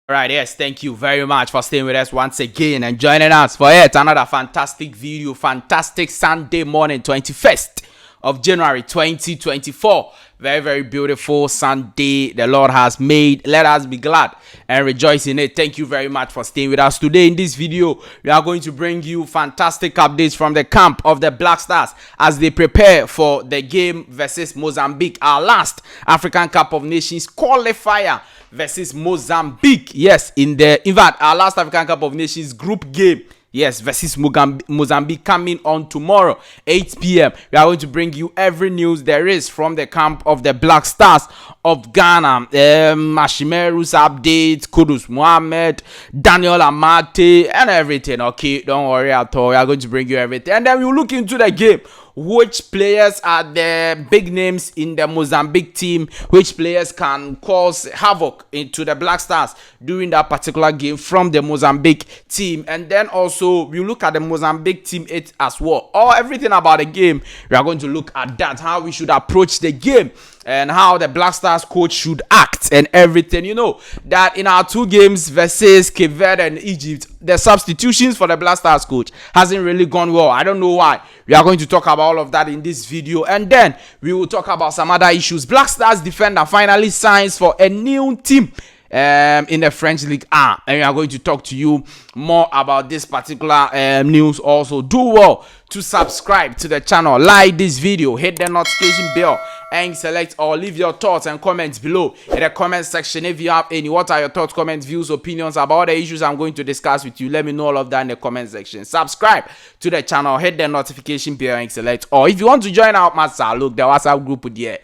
Right, yes, thank you very much for staying with us once again and joining us for yet another fantastic video. Fantastic Sunday morning, 21st of January 2024. Very, very beautiful Sunday the Lord has made. Let us be glad and rejoice in it. Thank you very much for staying with us. Today in this video, we are going to bring you fantastic updates from the camp of the Black Stars as they prepare for the game versus Mozambique, our last African Cup of Nations qualifier versus Mozambique. Yes, in fact, our last African Cup of Nations group game. Yes, versus Mozambique coming on tomorrow, 8 p.m. We are going to bring you every news there is from the camp of the Black Stars of Ghana. Ashimeru's updates, Kudus, Mohammed, Daniel Amartey, and everything. Okay, don't worry at all. We are going to bring you everything. And then we'll look into the game. Which players are the big names in the Mozambique team? Which players can cause havoc into the Black Stars during that particular game from the Mozambique team? And then also we look at the Mozambique team as well. Everything about the game, we are going to look at that, how we should approach the game and how the Black Stars coach should act and everything. You know that in our two games versus Cape Verde and Egypt, the substitutions for the Black Stars coach hasn't really gone well. I don't know why. We are going to talk about all of that in this video, and then we will talk about some other issues. Black Stars defender finally signs for a new team in the French League A, and we are going to talk to you more about this particular news. Also, do well to subscribe to the channel, like this video, hit the notification bell, and select or leave your thoughts and comments below in the comment section. If you have any, what are your thoughts, comments, views, opinions about the issues I'm going to discuss with you? Let me know all of that in the comment section. Subscribe to the channel, hit the notification bell, and select. Or if you want to join our WhatsApp, look, the WhatsApp group there.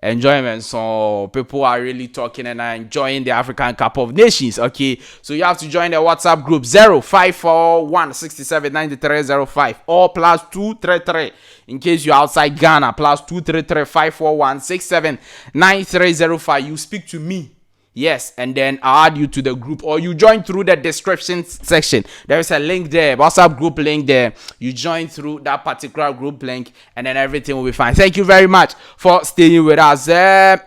Enjoyment, so people are really talking and are enjoying the African Cup of Nations. Okay, so you have to join the WhatsApp group 0541 67 9305 or +233 in case you're outside Ghana, +233 541 67 9305. You speak to me. Yes, and then I'll add you to the group, or you join through the description section. There is a link there, WhatsApp group link there. You join through that particular group link, and then everything will be fine. Thank you very much for staying with us.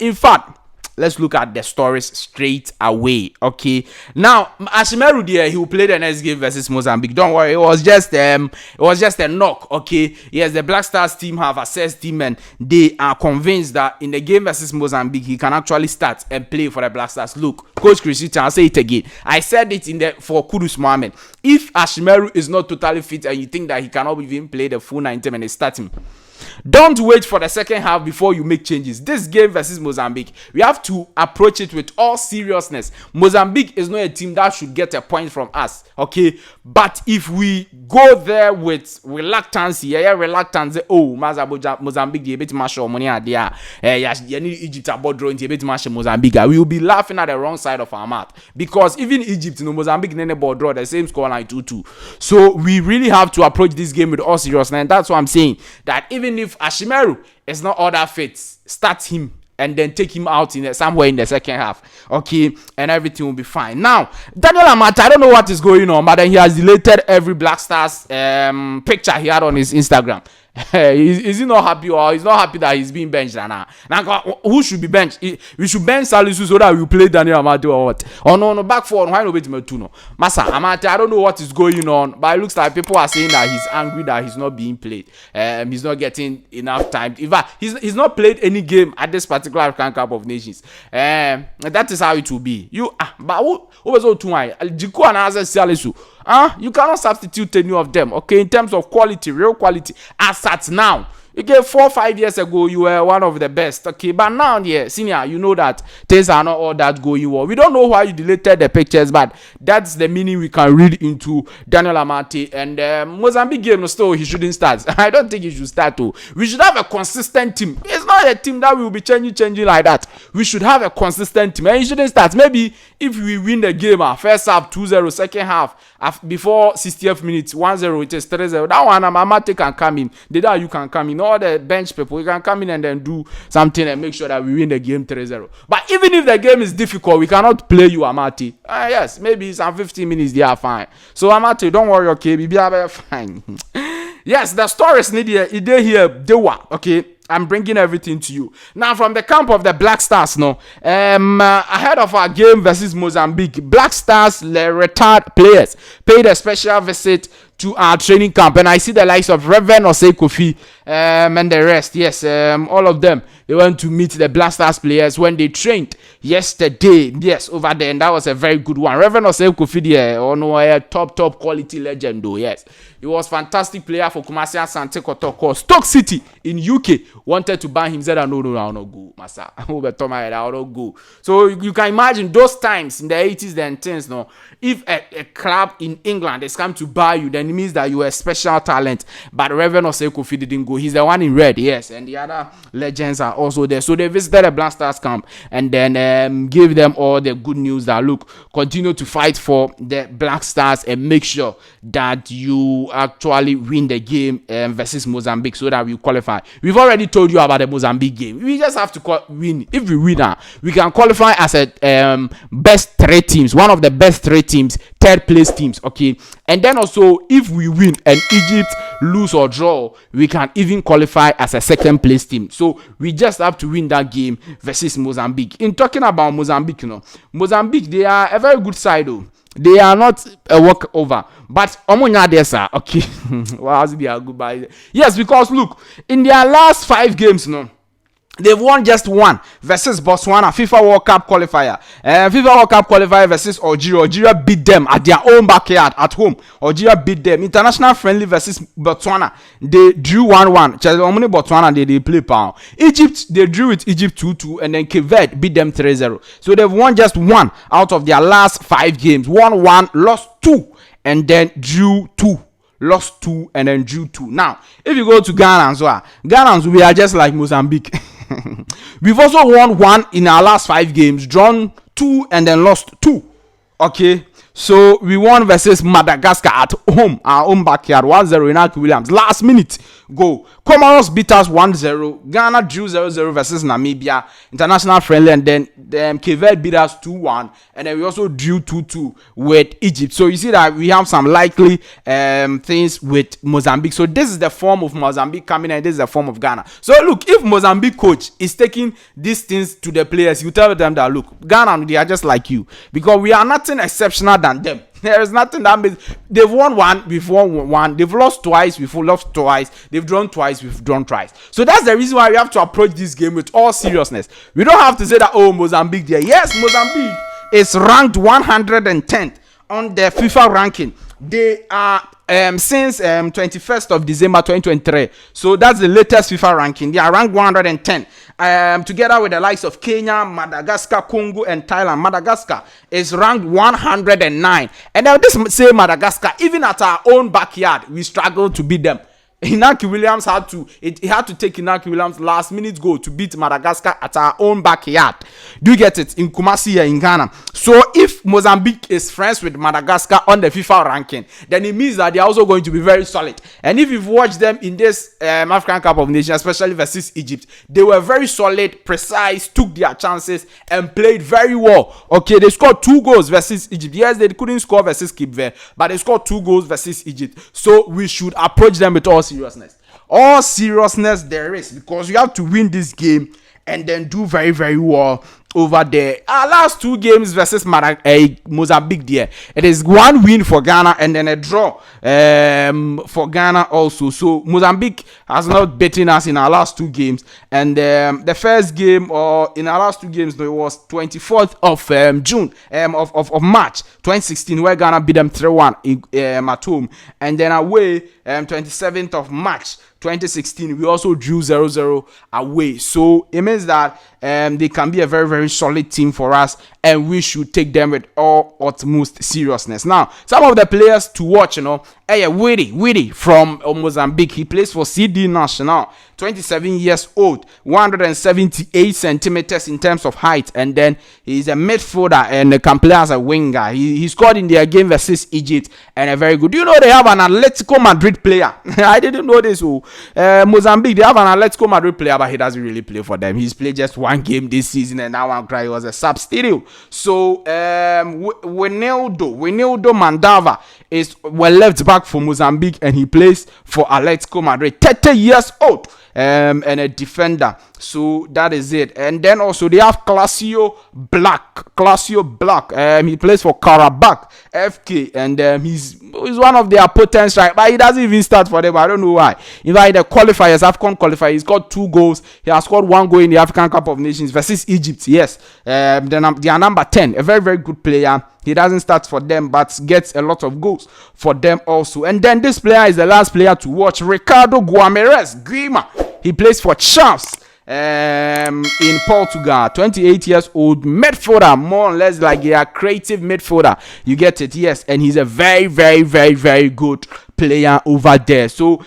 In fact, let's look at the stories straight away. Okay, now Ashimeru there, he will play the next game versus Mozambique. Don't worry, it was just a knock. Okay, yes, the Black Stars team have assessed him and they are convinced that in the game versus Mozambique he can actually start and play for the Black Stars. Look, Coach Christian, I'll say it again. I said it for Kudus Mohammed. If Ashimeru is not totally fit and you think that he cannot even play the full 90 minutes, start him. Don't wait for the second half before you make changes. This game versus Mozambique, we have to approach it with all seriousness. Mozambique is not a team that should get a point from us, okay? But if we go there with reluctance, Mozambique, they bet much money at there. Egypt about drawing, they bet much Mozambique. We will be laughing at the wrong side of our mouth because even Egypt, Mozambique, nene ball draw the same score line 2-2. So we really have to approach this game with all seriousness, and that's what I'm saying. That even if Ashimeru is not all that fit, start him and then take him out somewhere in the second half, okay, and everything will be fine. Now, Daniel Amartey, I don't know what is going on, but then he has deleted every Black Stars picture he had on his Instagram. Is he not happy, or he's not happy that he's being benched now? Who should be benched? We should bench Salisu so that we play Daniel Amartey or what? Oh no, back forward. Why no wait me no? Massa Amartey, I don't know what is going on, but it looks like people are saying that he's angry that he's not being played. He's not getting enough time. In fact, he's not played any game at this particular African Cup of Nations. That is how it will be. But who was all too high? Jiku and Salisu. You cannot substitute any of them, okay, in terms of quality, real quality. As at now, okay, 4 or 5 years ago, you were one of the best, okay, but now, yeah, senior, you know that things are not all that going well. We don't know why you deleted the pictures, but that's the meaning we can read into Daniel Amartey. And Mozambique game, still, he shouldn't start. I don't think he should start too. We should have a consistent team. It's not a team that will be changing like that. We should have a consistent team, and he shouldn't start. Maybe if we win the game, first half 2-0, second half, before 60th minutes 1-0, it is 3-0. That one, Amartey can come in. The day you can come in. All the bench people, you can come in and then do something and make sure that we win the game 3-0. But even if the game is difficult, we cannot play you, Amartey. Yes, maybe some 15 minutes they are fine. So Amartey, don't worry, okay, we be fine. Yes, the stories need here, they were okay. I'm bringing everything to you. Now, from the camp of the Black Stars, ahead of our game versus Mozambique, Black Stars retired players paid a special visit to our training camp, and I see the likes of Reverend Osei Kofi and the rest. Yes, all of them. They went to meet the Black Stars players when they trained yesterday. Yes, over there, and that was a very good one. Reverend Osei Kofi, a top quality legend, though. Yes, he was fantastic player for Kumasi Asante Kotoko. Stoke City in UK wanted to ban him. Said, no, I'll not go, Masa. I'll not go. So you can imagine those times in the 80s and 10s. No, if a club in England is come to buy you, then it means that you are a special talent. But Reverend Osei Kofi didn't go. He's the one in red, yes, and the other legends are also there. So they visited the Black Stars camp and then gave them all the good news that look, continue to fight for the Black Stars and make sure that you actually win the game versus Mozambique so that we qualify. We've already told you about the Mozambique game. We just have to win. If we win, we can qualify as a best 3 teams, one of the best 3 teams, 3rd place teams, okay? And then also, if we win and Egypt lose or draw, we can even qualify as a 2nd place team. So we just have to win that game versus Mozambique. In talking about Mozambique, Mozambique, they are a very good side, though. They are not a walkover, but okay. Well, they are good. Yes, because look, in their last 5 games, they've won just one versus Botswana, FIFA World Cup qualifier. FIFA World Cup qualifier versus Algeria. Algeria beat them at their own backyard at home. Algeria beat them. International friendly versus Botswana. They drew 1-1. Botswana, they play pound. Egypt, they drew with Egypt 2-2, and then Cape Verde beat them 3-0. So they've won just one out of their last 5 games. Won 1, lost 2, and then drew 2. Lost 2 and then drew 2. Now, if you go to Ghana, we are just like Mozambique. We've also won 1 in our last 5 games, drawn 2 and then lost 2. Okay, so we won versus Madagascar at home, our own backyard, 1-0 in Aki Williams. Last minute goal. Comoros beat us 1-0. Ghana drew 0-0 versus Namibia, international friendly, and then Cape Verde beat us 2-1, and then we also drew 2-2 with Egypt. So you see that we have some likely things with Mozambique. So this is the form of Mozambique coming, and this is the form of Ghana. So look, if Mozambique coach is taking these things to the players, you tell them that look, Ghana, they are just like you, because we are nothing exceptional than them. There is nothing that means they've won 1, we've won 1, they've lost twice, we've lost twice, they've drawn twice, we've drawn twice. So that's the reason why we have to approach this game with all seriousness. We don't have to say that, oh, Mozambique there. Yes, Mozambique is ranked 110th on the FIFA ranking. They are since 21st of December 2023. So that's the latest FIFA ranking. They are ranked 110. Together with the likes of Kenya, Madagascar, Congo, and Thailand. Madagascar is ranked 109. And now this same Madagascar, even at our own backyard, we struggled to beat them. Inaki Williams had to take Inaki Williams last minute goal to beat Madagascar at our own backyard. Do you get it? In Kumasi here in Ghana. So if Mozambique is friends with Madagascar on the FIFA ranking, then it means that they are also going to be very solid. And if you've watched them in this African Cup of Nations, especially versus Egypt, they were very solid, precise, took their chances, and played very well. Okay, they scored 2 goals versus Egypt. Yes, they couldn't score versus Cape Verde, but they scored 2 goals versus Egypt. So we should approach them with all seriousness there is, because you have to win this game and then do very, very well over there. Our last 2 games versus Mozambique there, it is 1 win for Ghana and then a draw for Ghana also. So Mozambique has not beaten us in our last 2 games, and the first game or in our last 2 games, it was 24th of June of March 2016, where Ghana beat them 3-1 at home, and then away 27th of March 2016 we also drew 0-0 away. So it means that they can be a very, very solid team for us, and we should take them with all utmost seriousness. Now, some of the players to watch, Ayew from Mozambique. He plays for CD Nacional, 27 years old, 178 centimeters in terms of height, and then he's a midfielder and can play as a winger. He scored in their game versus Egypt, and a very good. You know, they have an Atletico Madrid player. I didn't know this. Mozambique, they have an Atletico Madrid player, but he doesn't really play for them. He's played just 1 game this season, and that one cry was a substitute. So Winildo Mandava is left back for Mozambique, and he plays for Atletico Madrid. 30 years old, and a defender. So that is it. And then also they have Classio Black. He plays for Karabakh FK, and he's one of their potential, right? But he doesn't even start for them. I don't know why. In fact, the qualifiers, AFCON qualifier, he's got 2 goals. He has scored 1 goal in the African Cup of Nations versus Egypt. Yes. Then they are number 10, a very, very good player. He doesn't start for them, but gets a lot of goals for them also. And then this player is the last player to watch, Ricardo Guima. He plays for Champs in Portugal. 28 years old, midfielder, more or less like a creative midfielder. You get it? Yes. And he's a very, very, very, very good player over there. So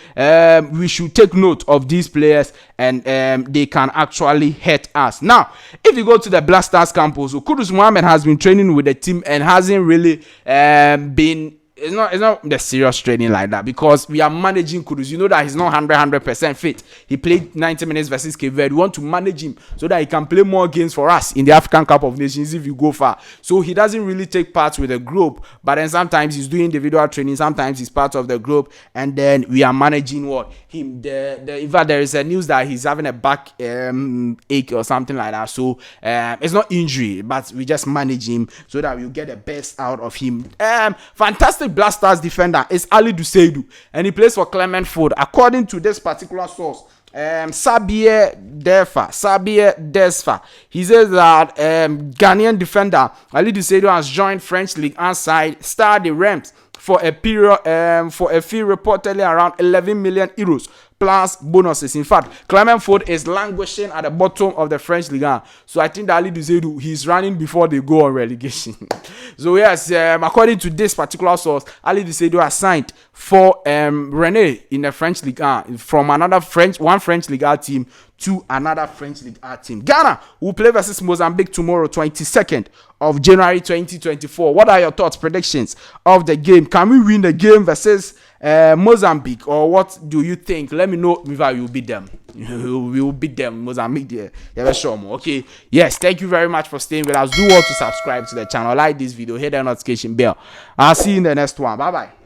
we should take note of these players, and they can actually hurt us. Now, if you go to the Black Stars campus, so Kudus Mohammed has been training with the team and hasn't really been. It's not the serious training like that, because we are managing Kudus. You know that he's not 100% fit. He played 90 minutes versus Cape Verde. We want to manage him so that he can play more games for us in the African Cup of Nations if you go far. So he doesn't really take part with the group, but then sometimes he's doing individual training, sometimes he's part of the group, and then we are managing him. In fact, there is a news that he's having a back ache or something like that. So it's not injury, but we just manage him so that we'll get the best out of him. Fantastic Black Stars defender is Ali Duseidu, and he plays for Clement Food. According to this particular source, Sabie Desfa, he says that Ghanaian defender Ali Duseidu has joined French League 1 side Stade Reims for a period for a fee reportedly around 11 million euros plus bonuses. In fact, Clement Food is languishing at the bottom of the French Ligue 1. So I think that Ali Duseidu, he's running before they go on relegation. So yes, according to this particular source, Ali Duseidu has signed for Rennes in the French Ligue 1 from one French Ligue 1 team to another French Ligue 1 team. Ghana will play versus Mozambique tomorrow, 22nd of January 2024. What are your thoughts, predictions of the game? Can we win the game versus Mozambique, or what do you think? Let me know if I will beat them. We will beat them, Mozambique. Yeah, sure more. Okay. Yes, thank you very much for staying with us. Do want to subscribe to the channel, like this video, hit the notification bell. I'll see you in the next one. Bye bye.